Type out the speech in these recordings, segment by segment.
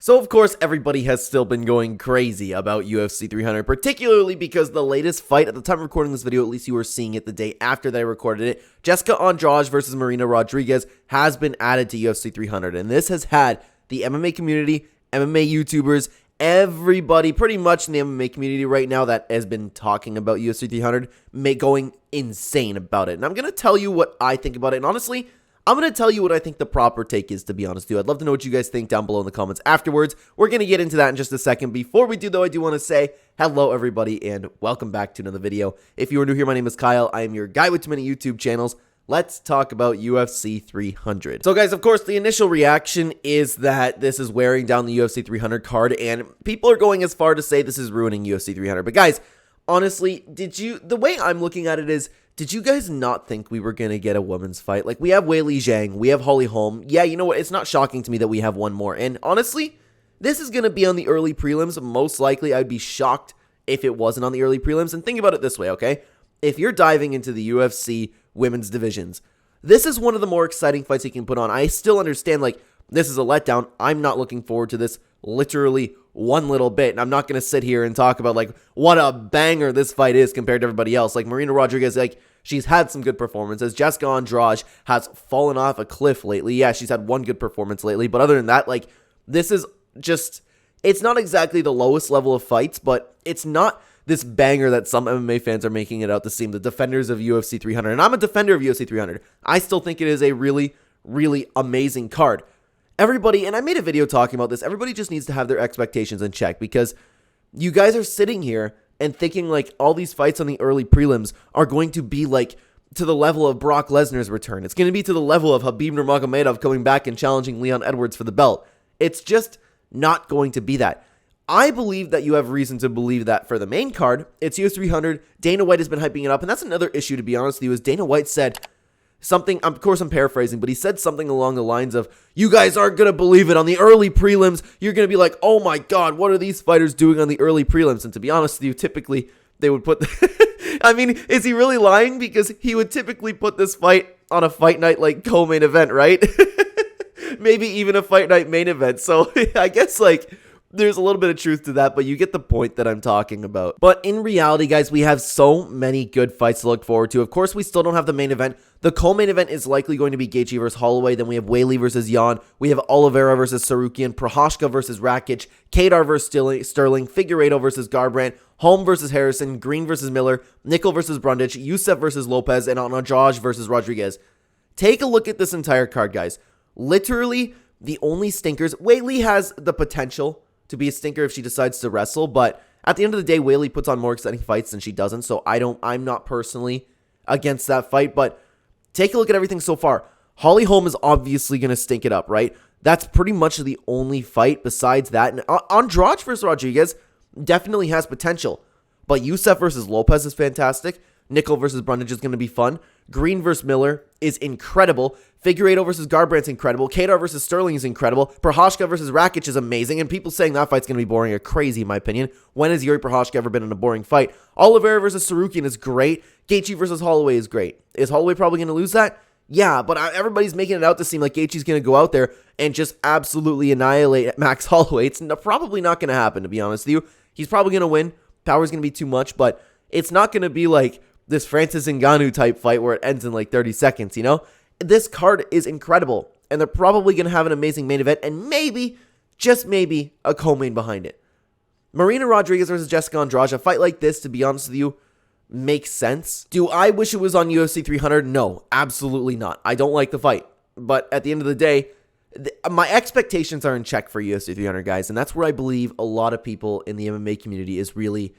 So of course everybody has still been going crazy about UFC 300, particularly because the latest fight at the time of recording this video, at least you were seeing it the day after that I recorded it, Jessica Andrade versus Marina Rodriguez has been added to UFC 300, and this has had the MMA community, MMA YouTubers, everybody pretty much in the MMA community right now that has been talking about UFC 300 going insane about it. And I'm going to tell you what I think about it, and honestly, I'm going to tell you what I think the proper take is, to be honest with you. I'd love to know what you guys think down below in the comments afterwards. We're going to get into that in just a second. Before we do, though, I do want to say hello, everybody, and welcome back to another video. If you are new here, my name is Kyle. I am your guy with too many YouTube channels. Let's talk about UFC 300. So, guys, of course, the initial reaction is that this is wearing down the UFC 300 card, and people are going as far to say this is ruining UFC 300. But, guys, honestly, the way I'm looking at it is, did you guys not think we were going to get a women's fight? Like, we have Weili Zhang, we have Holly Holm. Yeah, you know what? It's not shocking to me that we have one more. And honestly, this is going to be on the early prelims. Most likely, I'd be shocked if it wasn't on the early prelims. And think about it this way, okay? If you're diving into the UFC women's divisions, this is one of the more exciting fights you can put on. I still understand, like, this is a letdown. I'm not looking forward to this literally one little bit, and I'm not going to sit here and talk about, like, what a banger this fight is compared to everybody else. Like, Marina Rodriguez, like, she's had some good performances. Jessica Andrade has fallen off a cliff lately. Yeah, she's had one good performance lately, but other than that, like, this is just, it's not exactly the lowest level of fights, but it's not this banger that some MMA fans are making it out to seem, the defenders of UFC 300. And I'm a defender of UFC 300. I still think it is a really, really amazing card. Everybody, and I made a video talking about this, everybody just needs to have their expectations in check, because you guys are sitting here and thinking like all these fights on the early prelims are going to be like to the level of Brock Lesnar's return. It's going to be to the level of Khabib Nurmagomedov coming back and challenging Leon Edwards for the belt. It's just not going to be that. I believe that you have reason to believe that for the main card. It's UFC 300. Dana White has been hyping it up, and that's another issue, to be honest with you, is Dana White said something, of course I'm paraphrasing, but he said something along the lines of, you guys aren't going to believe it. On the early prelims, you're going to be like, oh my god, what are these fighters doing on the early prelims? And to be honest with you, typically they would put, I mean, is he really lying? Because he would typically put this fight on a fight night like co-main event, right? Maybe even a fight night main event. So I guess like there's a little bit of truth to that, but you get the point that I'm talking about. But in reality, guys, we have so many good fights to look forward to. Of course, we still don't have the main event. The co-main event is likely going to be Gauthier versus Holloway. Then we have Weili versus Jan. We have Oliveira versus Sarukian, Prochazka versus Rakic, Kadar versus Sterling, Figueiredo versus Garbrandt, Holm versus Harrison, Green versus Miller, Nickel versus Brundage, Youssef versus Lopez, and Andrade versus Rodriguez. Take a look at this entire card, guys. Literally, the only stinkers. Weili has the potential to be a stinker if she decides to wrestle, but at the end of the day, Weili puts on more exciting fights than she doesn't, so I'm not personally against that fight, but take a look at everything so far. Holly Holm is obviously going to stink it up, right? That's pretty much the only fight besides that, and Andrade versus Rodriguez definitely has potential, but Youssef versus Lopez is fantastic. Nickel versus Brundage is going to be fun. Green versus Miller is incredible. Figueiredo versus Garbrandt's incredible. Kadar versus Sterling is incredible. Prochazka versus Rakic is amazing. And people saying that fight's going to be boring are crazy, in my opinion. When has Yuri Prochazka ever been in a boring fight? Oliveira versus Sarukian is great. Gaethje versus Holloway is great. Is Holloway probably going to lose that? Yeah, but everybody's making it out to seem like Gaethje's going to go out there and just absolutely annihilate Max Holloway. It's probably not going to happen, to be honest with you. He's probably going to win. Power's going to be too much, but it's not going to be like this Francis Ngannou type fight where it ends in like 30 seconds, you know? This card is incredible, and they're probably going to have an amazing main event, and maybe, just maybe, a co-main behind it. Marina Rodriguez versus Jessica Andrade, a fight like this, to be honest with you, makes sense. Do I wish it was on UFC 300? No, absolutely not. I don't like the fight, but at the end of the day, my expectations are in check for UFC 300, guys, and that's where I believe a lot of people in the MMA community is really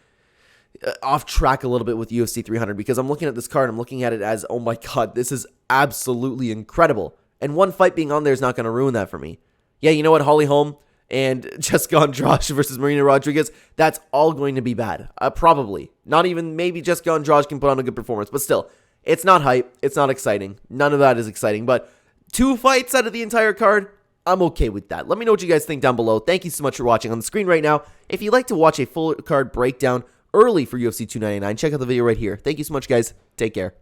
off track a little bit with UFC 300, because I'm looking at this card, I'm looking at it as, oh my god, this is absolutely incredible, and one fight being on there is not going to ruin that for me. Yeah, you know what, Holly Holm and Jessica Andrade versus Marina Rodriguez, that's all going to be bad. Probably. Not even, maybe Jessica Andrade can put on a good performance, but still, it's not hype, it's not exciting, none of that is exciting, but 2 fights out of the entire card, I'm okay with that. Let me know what you guys think down below. Thank you so much for watching. On the screen right now, if you'd like to watch a full card breakdown early for UFC 299, check out the video right here. Thank you so much, guys. Take care.